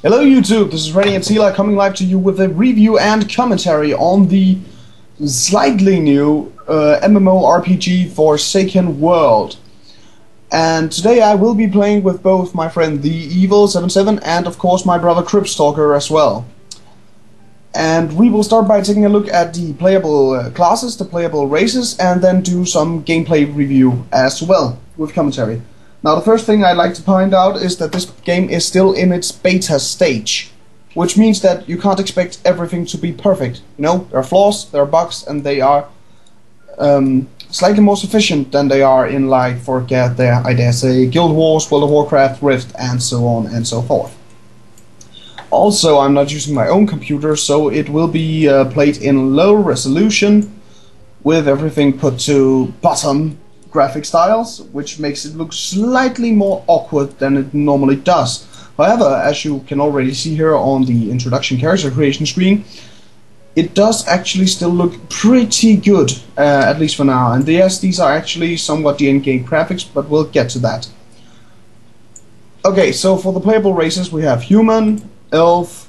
Hello YouTube, this is Radiantxela coming live to you with a review and commentary on the slightly new MMORPG Forsaken World. And today I will be playing with both my friend TheEvil and of course my brother Cryptstalker as well. And we will start by taking a look at the playable classes, the playable races, and then do some gameplay review as well with commentary. Now, the first thing I'd like to point out is that this game is still in its beta stage, which means that you can't expect everything to be perfect. You know, there are flaws, there are bugs, and they are slightly more sufficient than they are in, like, I dare say, Guild Wars, World of Warcraft, Rift, and so on and so forth. Also, I'm not using my own computer, so it will be played in low resolution, with everything put to bottom graphic styles, which makes it look slightly more awkward than it normally does. However, as you can already see here on the introduction character creation screen, it does actually still look pretty good, at least for now. And yes, these are actually somewhat the in-game graphics, but we'll get to that. Okay, so for the playable races we have human, elf,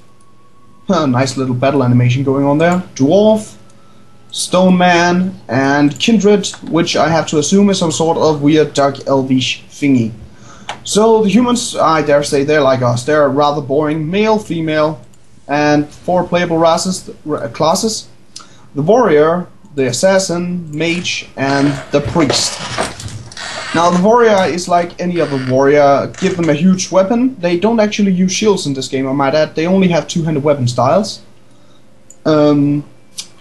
nice little battle animation going on there, dwarf, Stone Man, and Kindred, which I have to assume is some sort of weird dark elvish thingy. So the humans, I dare say, they're like us. They're rather boring, male, female, and four playable classes: the warrior, the assassin, mage, and the priest. Now the warrior is like any other warrior. Give them a huge weapon. They don't actually use shields in this game, I might add. They only have two-handed weapon styles.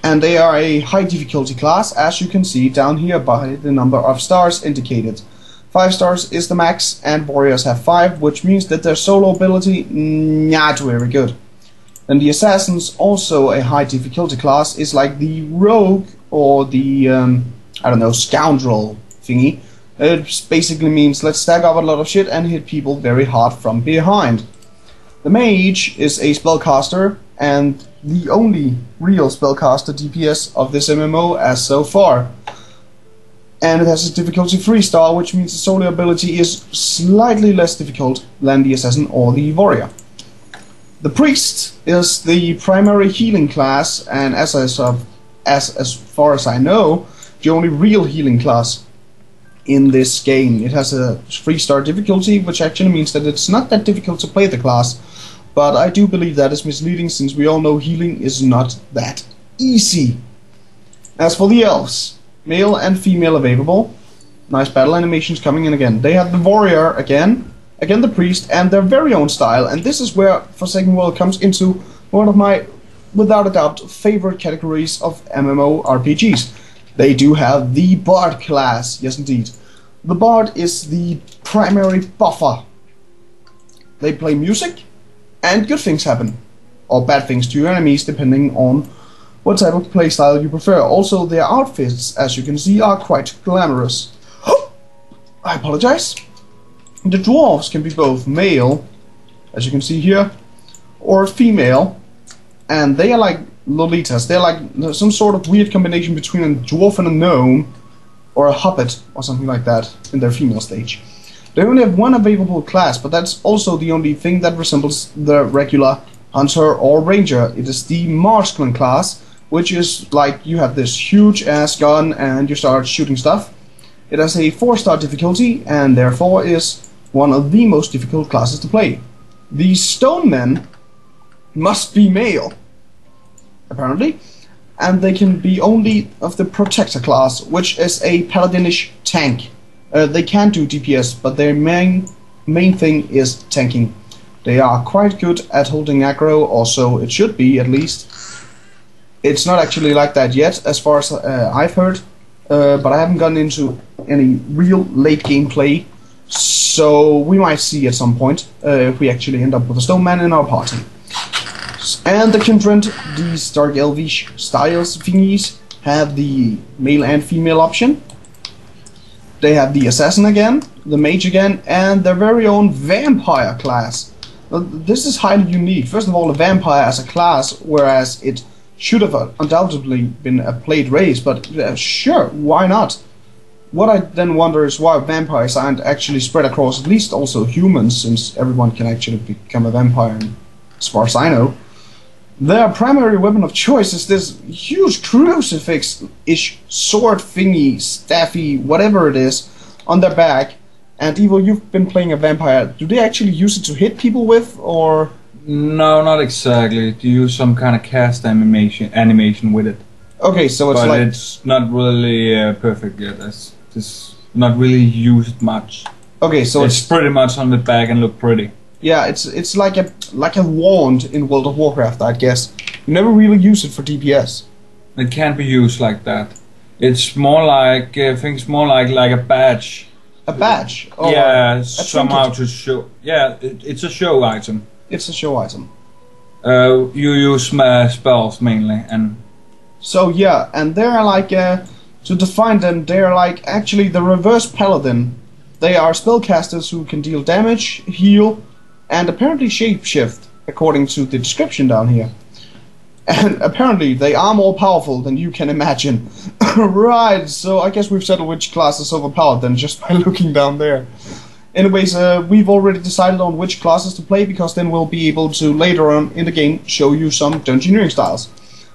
And they are a high difficulty class, as you can see down here by the number of stars indicated. 5 stars is the max, and warriors have 5, which means that their solo ability, not very good. And the assassins, also a high difficulty class, is like the rogue or the, I don't know, scoundrel thingy. It basically means let's stack up a lot of shit and hit people very hard from behind. The mage is a spellcaster, and the only real spellcaster DPS of this MMO as so far. And it has a difficulty 3 star, which means the solo ability is slightly less difficult than the assassin or the warrior. The priest is the primary healing class, and as far as I know, the only real healing class in this game. It has a 3 star difficulty, which actually means that it's not that difficult to play the class. But I do believe that is misleading, since we all know healing is not that easy. As for the elves, male and female available. Nice battle animations coming in again. They have the warrior again the priest, and their very own style. And this is where Forsaken World comes into one of my, without a doubt, favorite categories of MMORPGs. They do have the bard class, yes indeed. The bard is the primary buffer. They play music, and good things happen, or bad things to your enemies, depending on what type of playstyle you prefer. Also, their outfits, as you can see, are quite glamorous. I apologize. The dwarves can be both male, as you can see here, or female, and they are like lolitas. They're like some sort of weird combination between a dwarf and a gnome, or a hobbit, or something like that, in their female stage. They only have one available class, but that's also the only thing that resembles the regular hunter or ranger. It is the marksman class, which is like you have this huge ass gun and you start shooting stuff. It has a 4 star difficulty, and therefore is one of the most difficult classes to play. The stone men must be male, apparently, and they can be only of the protector class, which is a paladinish tank. They can do DPS, but their main thing is tanking. They are quite good at holding aggro, or so it should be, at least. It's not actually like that yet, as far as I've heard, but I haven't gotten into any real late game play, so we might see at some point if we actually end up with a stone man in our party. And the Kindred, these dark elvish styles thingies, have the male and female option. They have the assassin again, the mage again, and their very own vampire class. This is highly unique. First of all, a vampire as a class, whereas it should have undoubtedly been a played race, but sure, why not? What I then wonder is why vampires aren't actually spread across at least also humans, since everyone can actually become a vampire as far as I know. Their primary weapon of choice is this huge crucifix-ish sword thingy, staffy, whatever it is, on their back. And Evil, you've been playing a vampire. Do they actually use it to hit people with, or...? No, not exactly. To use some kind of cast animation with it. Okay, so it's but it's not really perfect yet. It's not really used much. Okay, so it's pretty much on the back and look pretty. Yeah, it's like a wand in World of Warcraft, I guess. You never really use it for DPS. It can't be used like that. It's more like I think it's more like a badge. A badge? Or yeah, somehow to show. Yeah, it's a show item. It's a show item. You use spells mainly, and so yeah, and they're like to define them, they're like actually the reverse paladin. They are spellcasters who can deal damage, heal, and apparently shapeshift, according to the description down here. And apparently they are more powerful than you can imagine. Right, so I guess we've settled which class is overpowered then just by looking down there. Anyways, we've already decided on which classes to play, because then we'll be able to later on in the game show you some dungeoneering styles.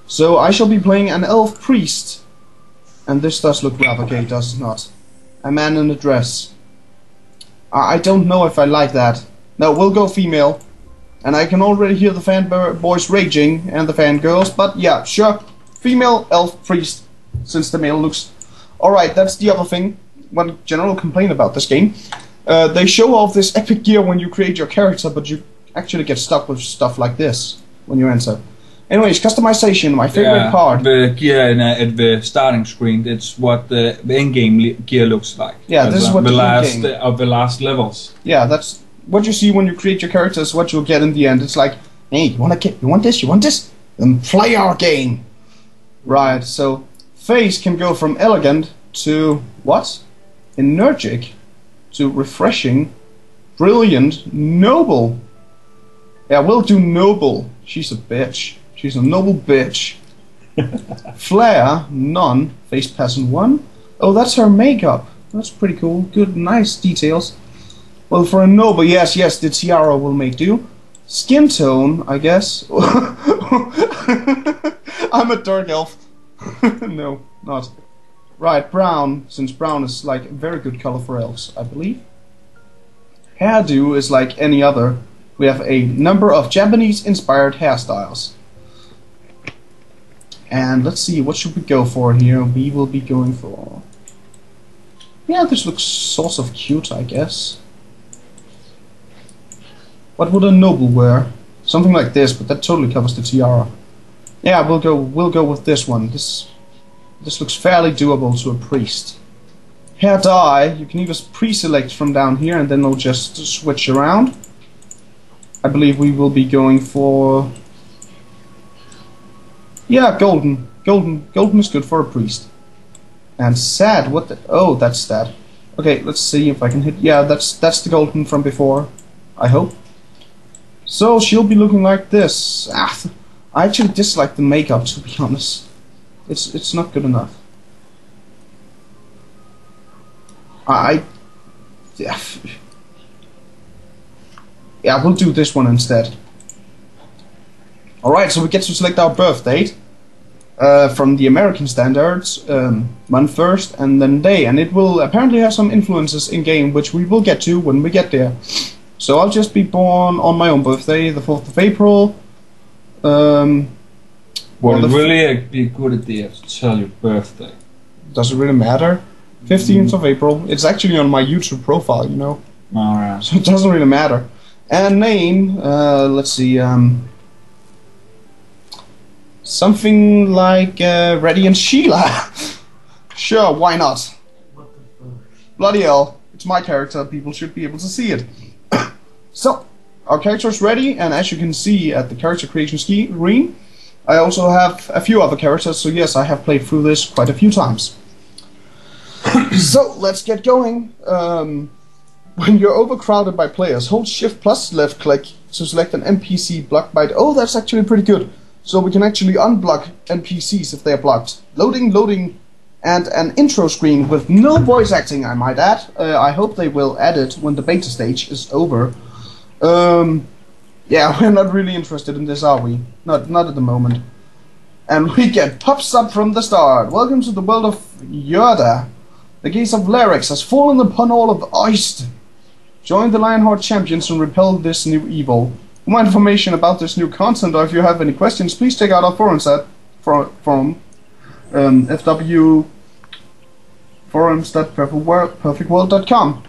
So I shall be playing an elf priest. And this does look rather gay, does it not? A man in a dress. I don't know if I like that. No, we'll go female. And I can already hear the fanboys raging, and the fangirls, but yeah, sure. Female elf priest, since the male looks... Alright, that's the other thing. One general complaint about this game. They show off this epic gear when you create your character, but you actually get stuck with stuff like this when you enter. Anyways, customization, my favorite part. The gear at the starting screen, it's what the in-game gear looks like. Yeah, this is what the last levels. Yeah, that's what you see when you create your characters. What you'll get in the end. It's like, hey, you want this? Then play our game. Right. So face can go from elegant to what? Energetic to refreshing, brilliant, noble. Yeah, we'll do noble. She's a bitch. She's a noble bitch. Flair, none. Face pattern 1. Oh, that's her makeup. That's pretty cool. Good, nice details. Well, for a noble, yes, the tiara will make do. Skin tone, I guess. I'm a dark elf. No, not. Right, brown, since brown is like a very good color for elves, I believe. Hairdo is like any other. We have a number of Japanese-inspired hairstyles. And let's see, what should we go for here? We will be going for... Yeah, this looks sort of cute, I guess. What would a noble wear? Something like this, but that totally covers the tiara. Yeah, we'll go with this one. This looks fairly doable to a priest. Hair dye, you can either pre-select from down here and then they'll just switch around. I believe we will be going for... Yeah, golden. Golden is good for a priest. And sad, what the... Oh, that's sad. Okay, let's see if I can hit... Yeah, that's the golden from before. I hope. So, she'll be looking like this. Ah, I actually dislike the makeup, to be honest. It's not good enough. Yeah, we'll do this one instead. Alright, so we get to select our birth date from the American standards, month first and then day, and it will apparently have some influences in game, which we will get to when we get there. So I'll just be born on my own birthday, the 4th of April. Would it really be a good idea to tell your birthday? Does it really matter? 15th of April. It's actually on my YouTube profile, you know. Alright. So it doesn't really matter. And name, let's see, something like Radiantxela. Sure, why not? What the fuck? Bloody hell, it's my character, people should be able to see it. So, our character is ready, and as you can see at the character creation screen, I also have a few other characters, so yes, I have played through this quite a few times. So, let's get going. When you're overcrowded by players, hold Shift plus left click to select an NPC blocked by... Oh, that's actually pretty good. So we can actually unblock NPCs if they're blocked. Loading, and an intro screen with no voice acting, I might add. I hope they will add it when the beta stage is over. Yeah, we're not really interested in this, are we? Not at the moment. And we get pops up from the start. Welcome to the world of Yoda. The gaze of Larix has fallen upon all of Oist. Join the Lionheart champions and repel this new evil. For more information about this new content, or if you have any questions, please check out our forums at FW forums.perfectworld.com.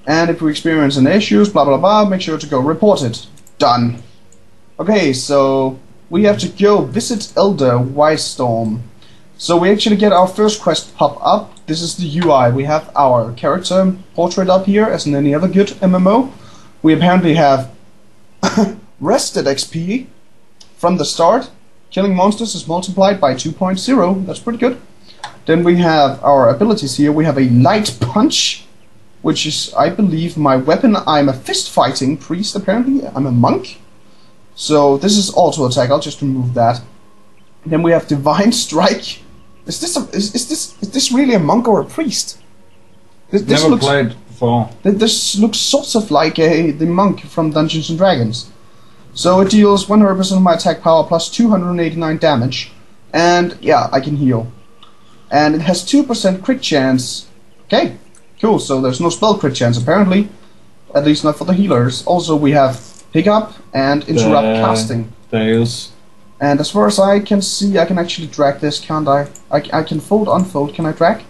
And if we experience any issues, blah blah blah, make sure to go report it. Done. Okay, so we have to go visit Elder Whitestorm. So we actually get our first quest pop up. This is the UI. We have our character portrait up here, as in any other good MMO. We apparently have rested XP from the start. Killing monsters is multiplied by 2.0. That's pretty good. Then we have our abilities here. We have a light punch, which is, I believe, my weapon. I'm a fist-fighting priest, apparently. I'm a monk. So this is auto attack. I'll just remove that. Then we have divine strike. Is this really a monk or a priest? This Never looks, played before. This looks sort of like the monk from Dungeons and Dragons. So it deals 100% of my attack power plus 289 damage. And yeah, I can heal. And it has 2% crit chance. Okay, cool. So there's no spell crit chance apparently. At least not for the healers. Also we have pick up and interrupt casting. Tails. And as far as I can see, I can actually drag this, can't I? I can fold, unfold. Can I drag?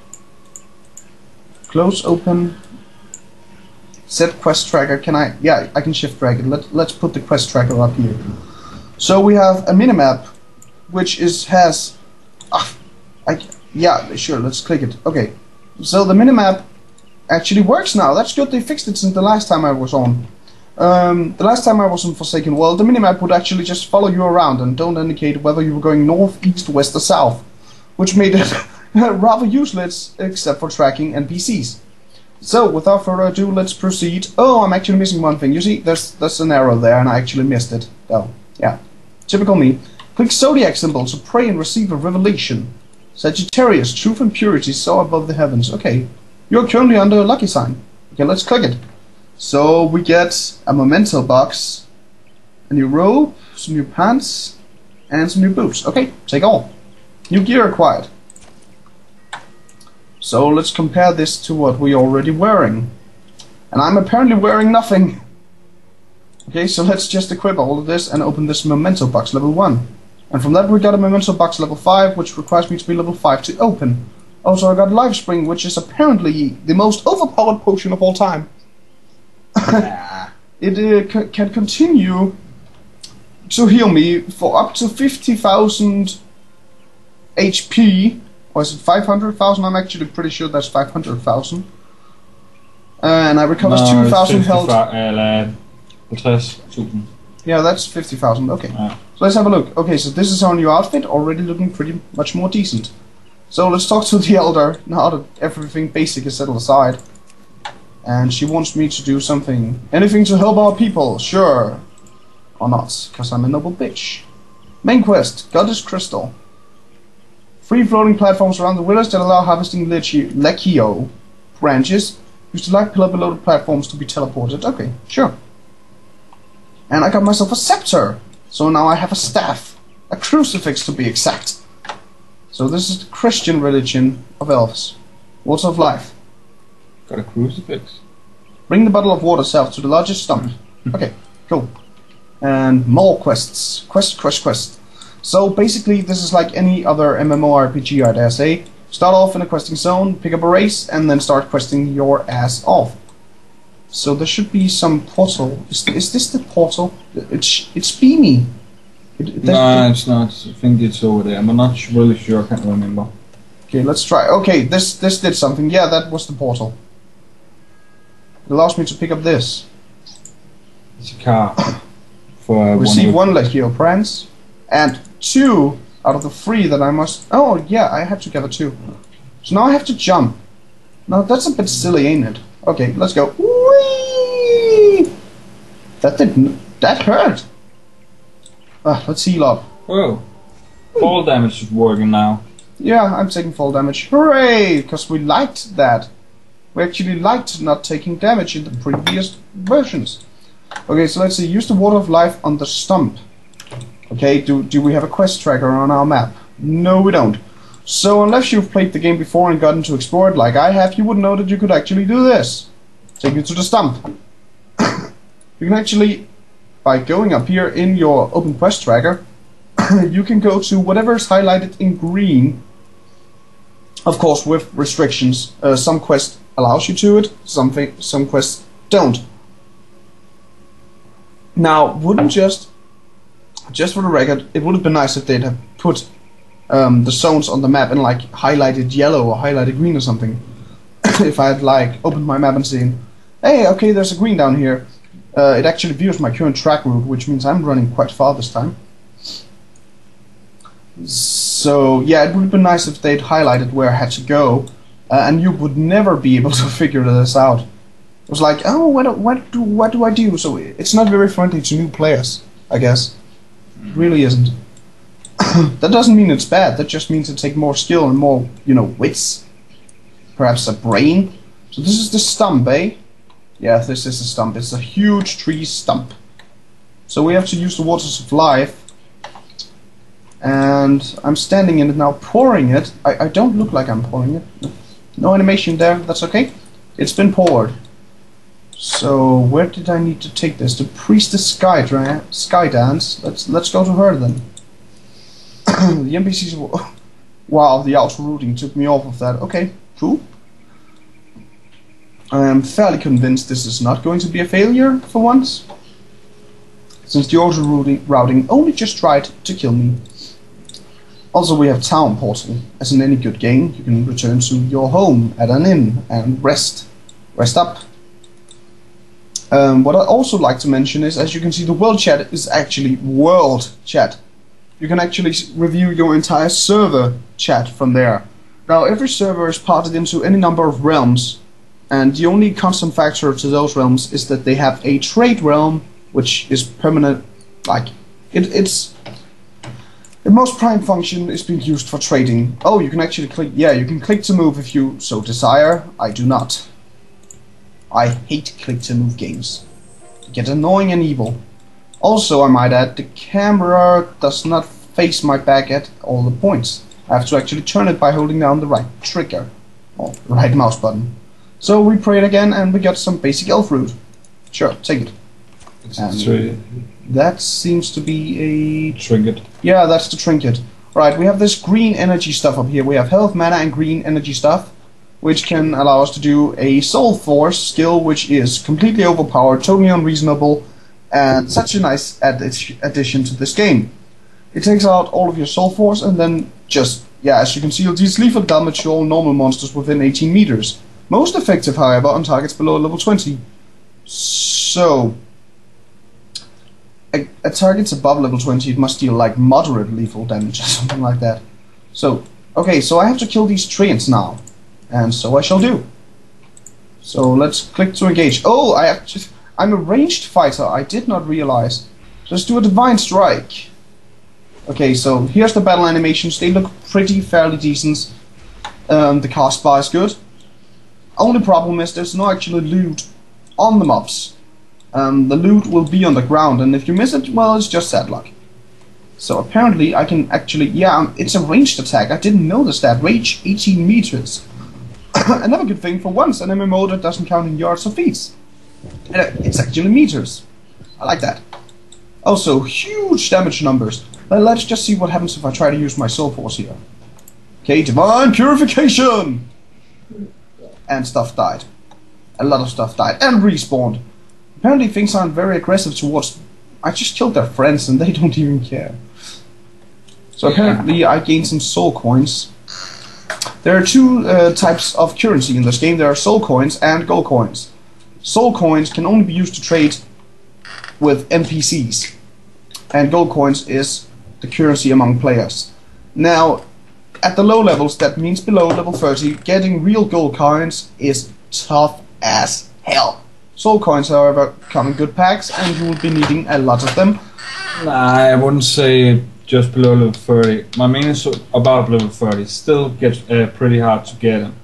Close, open. Set quest tracker. Can I? Yeah, I can shift drag it. Let's put the quest tracker up here. So we have a minimap, which has. Yeah, sure. Let's click it. Okay. So the minimap actually works now. That's good. They fixed it since the last time I was on. The last time I was in Forsaken World, the minimap would actually just follow you around and don't indicate whether you were going north, east, west, or south, which made it rather useless except for tracking NPCs. So, without further ado, let's proceed. Oh, I'm actually missing one thing. You see, there's an arrow there, and I actually missed it. Oh, yeah. Typical me. Click Zodiac symbol to pray and receive a revelation. Sagittarius, truth and purity soar above the heavens. Okay, you're currently under a lucky sign. Okay, let's click it. So we get a memento box, a new robe, some new pants, and some new boots. Okay, take all. New gear acquired. So let's compare this to what we're already wearing. And I'm apparently wearing nothing. Okay, so let's just equip all of this and open this memento box level 1. And from that we got a memento box level 5, which requires me to be level 5 to open. Also I got Life Spring, which is apparently the most overpowered potion of all time. It can continue to heal me for up to 50,000 HP. Or is it 500,000? I'm actually pretty sure that's 500,000. And I recover 2,000 health. 50,000. Yeah, that's 50,000. Okay. Yeah. So let's have a look. Okay, so this is our new outfit. Already looking pretty much more decent. So let's talk to the Elder now that everything basic is settled aside. And she wants me to do something. Anything to help our people, sure. Or not, because I'm a noble bitch. Main quest, Goddess Crystal. Free floating platforms around the village that allow harvesting Lecchio branches. Use the light pillar below the platforms to be teleported. Okay, sure. And I got myself a scepter. So now I have a staff. A crucifix to be exact. So this is the Christian religion of elves. Water of life. Got a crucifix. Bring the bottle of water south to the largest stump. Okay, cool. And more quests. Quest. So basically this is like any other MMORPG, I dare say. Start off in a questing zone, pick up a race, and then start questing your ass off. So there should be some portal. Is this the portal? It's beamy. No, it's not. I think it's over there. I'm not really sure. I can't remember. Okay, let's try. Okay, this did something. Yeah, that was the portal. It allows me to pick up this. It's a car. For receive one Lecchio Prance, and 2 out of the 3 that I must. Oh yeah, I have to gather 2. So now I have to jump. Now that's a bit silly, ain't it? Okay, let's go. Whee! That hurt. Let's heal up. Whoa. Fall damage is working now. Yeah, I'm taking fall damage. Hooray! Because we liked that. We actually liked not taking damage in the previous versions. Okay, so let's see. Use the water of life on the stump. Okay, do we have a quest tracker on our map? No, we don't. So unless you've played the game before and gotten to explore it like I have, you wouldn't know that you could actually do this. Take you to the stump. You can actually, by going up here in your open quest tracker, you can go to whatever is highlighted in green. Of course, with restrictions. Some quests allows you to it, some quests don't. Now, wouldn't just for the record, it would have been nice if they'd have put the zones on the map in like highlighted yellow or highlighted green or something. If I had like opened my map and seen, hey, okay, there's a green down here. It actually views my current track route, which means I'm running quite far this time. So yeah, it would have been nice if they'd highlighted where I had to go, and you would never be able to figure this out. It was like, oh, what do I do? So it's not very friendly to new players, I guess. It really isn't. That doesn't mean it's bad. That just means it takes more skill and more, wits. Perhaps a brain. So this is the stump, eh? Yeah, this is a stump. It's a huge tree stump. So we have to use the waters of life. And I'm standing in it now, pouring it. I don't look like I'm pouring it. No animation there. That's okay. It's been poured. So where did I need to take this? The Priestess Sky Dance. Let's go to her then. The NPCs. Wow, the auto routing took me off of that. Okay, cool. I am fairly convinced this is not going to be a failure for once, since the auto routing only just tried to kill me. Also, we have Town Portal. As in any good game, you can return to your home at an inn and rest up. What I'd also like to mention is, as you can see, the world chat is actually world chat. You can actually review your entire server chat from there. Now, every server is parted into any number of realms, and the only constant factor to those realms is that they have a trade realm, which is permanent. Like, its most prime function is being used for trading. Oh, you can actually click. Yeah, you can click to move if you so desire. I do not. I hate click to move games. They get annoying and evil. Also, I might add, the camera does not face my back at all the points. I have to actually turn it by holding down the right trigger, or right mouse button. So we prayed again, and we got some basic elf root. Sure, take it. That seems to be a trinket. Yeah, that's the trinket. Right, we have this green energy stuff up here. We have health, mana, and green energy stuff, which can allow us to do a Soul Force skill, which is completely overpowered, totally unreasonable, and such a nice addition to this game. It takes out all of your Soul Force, and then just, yeah, as you can see, it deals lethal damage to all normal monsters within 18 meters. Most effective, however, on targets below level 20. So, at targets above level 20, it must deal like moderate lethal damage or something like that. So, okay, so I have to kill these treants now. And so I shall do. So let's click to engage. Oh, I'm a ranged fighter. I did not realize. Let's do a divine strike. Okay, so here's the battle animations. They look fairly decent. The cast bar is good. Only problem is there's no actual loot on the mobs. The loot will be on the ground, and if you miss it, well, it's just sad luck. So apparently I can actually, yeah, it's a ranged attack. I didn't notice that. Range 18 meters. Another good thing for once, an MMO that doesn't count in yards or feet. It's actually meters. I like that. Also, huge damage numbers. Let's just see what happens if I try to use my Soul Force here. Okay, Divine Purification! And stuff died. A lot of stuff died. And respawned. Apparently things aren't very aggressive towards... I just killed their friends and they don't even care. So apparently I gained some soul coins. There are two types of currency in this game. There are soul coins and gold coins. Soul coins can only be used to trade with NPCs. And gold coins is the currency among players. Now, at the low levels, that means below level 30, getting real gold coins is tough as hell. Soul coins, however, come in good packs, and you will be needing a lot of them. Nah, I wouldn't say just below level 30. My main is about level 30. Still gets pretty hard to get them.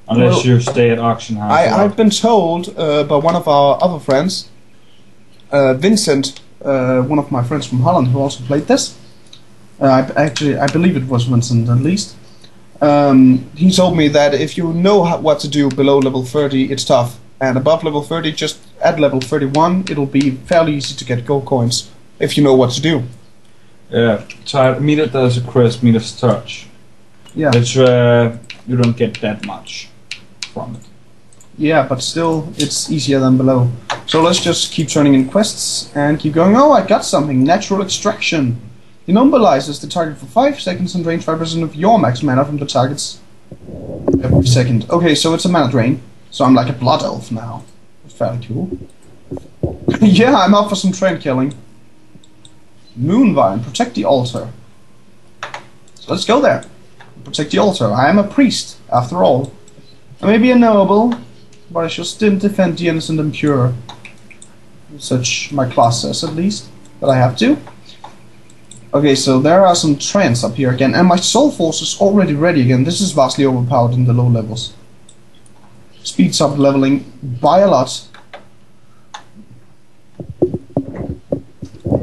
Unless you stay at auction house. I've been told by one of our other friends Vincent, one of my friends from Holland, who also played this. I believe it was Vincent at least. He told me that if you know what to do below level 30, it's tough, and above level 30, just at level 31, it'll be fairly easy to get gold coins if you know what to do. Yeah, meter does a quest, meter's touch. Yeah. It's you don't get that much from it. Yeah, but still, it's easier than below. So let's just keep turning in quests and keep going. Oh, I got something. Natural extraction. Immobilizes the target for 5 seconds and drains 5% of your max mana from the targets every second. Okay, so it's a mana drain. So I'm like a blood elf now. That's fairly cool. Yeah, I'm up for some train killing. Moonvine, protect the altar. So let's go there. Protect the altar. I am a priest, after all. I may be a noble, but I shall still defend the innocent and pure. Such my class says, at least. But I have to. Okay, so there are some trends up here again, and my soul force is already ready again. This is vastly overpowered in the low levels. Speeds up leveling by a lot.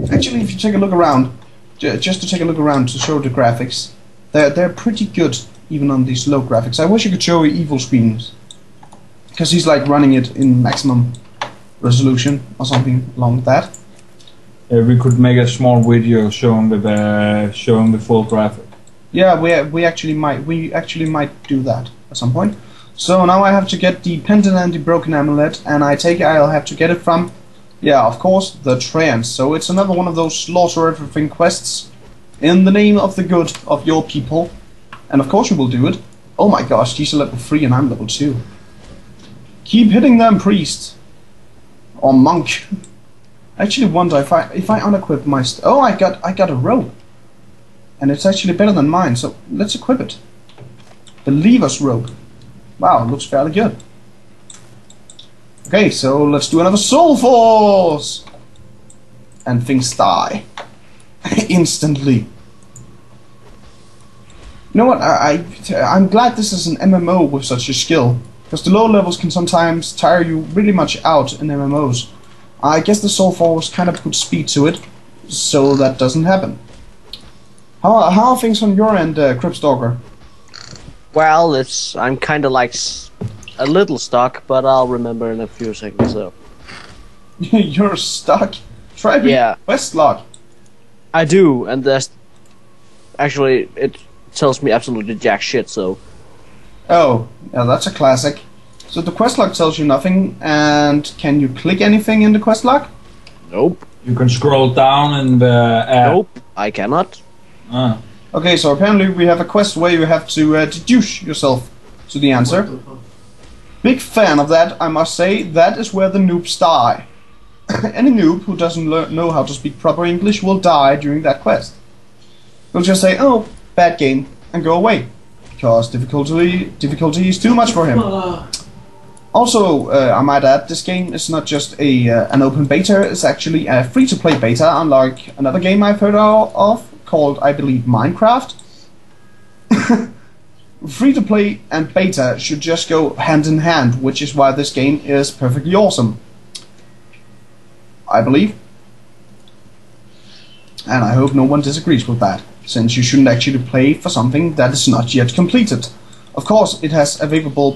Actually, if you take a look around, just to take a look around to show the graphics, they're pretty good even on these low graphics. I wish I could show you evil screens, because he's like running it in maximum resolution or something along that. We could make a small video showing the full graphic. Yeah, we actually might do that at some point. So now I have to get the pendant and the broken amulet, and I take it I'll have to get it from, yeah, of course, the trance. So it's another one of those slaughter everything quests in the name of the good of your people, and of course you will do it. Oh my gosh, he's a level 3 and I'm level 2. Keep hitting them, priest or monk. I actually wonder if I unequip my oh, I got a robe, and it's actually better than mine. So let's equip it. Believer's robe. Wow, it looks fairly good. Okay, so let's do another soul force, and things die instantly. You know what? I'm glad this is an MMO with such a skill, because the low levels can sometimes tire you really much out in MMOs. I guess the soul force kind of puts speed to it, so that doesn't happen. How are things on your end, Cryptstalker? Well, I'm kind of like a little stuck, but I'll remember in a few seconds. So You're stuck. Try being quest log. I do, and that's actually it tells me absolutely jack shit. So. Oh, yeah, that's a classic. So the quest log tells you nothing, and can you click anything in the quest log? Nope. You can scroll down in the app. Nope, I cannot. Ah. Okay, so apparently we have a quest where you have to deduce yourself to the answer. Big fan of that, I must say. That is where the noobs die. Any noob who doesn't know how to speak proper English will die during that quest. He'll just say, oh, bad game, and go away, because difficulty is too much for him. Also, I might add, this game is not just an open beta, it's actually a free-to-play beta, unlike another game I've heard of, called, I believe, Minecraft. Free-to-play and beta should just go hand in hand, which is why this game is perfectly awesome. I believe. And I hope no one disagrees with that, since you shouldn't actually play for something that is not yet completed. Of course, it has available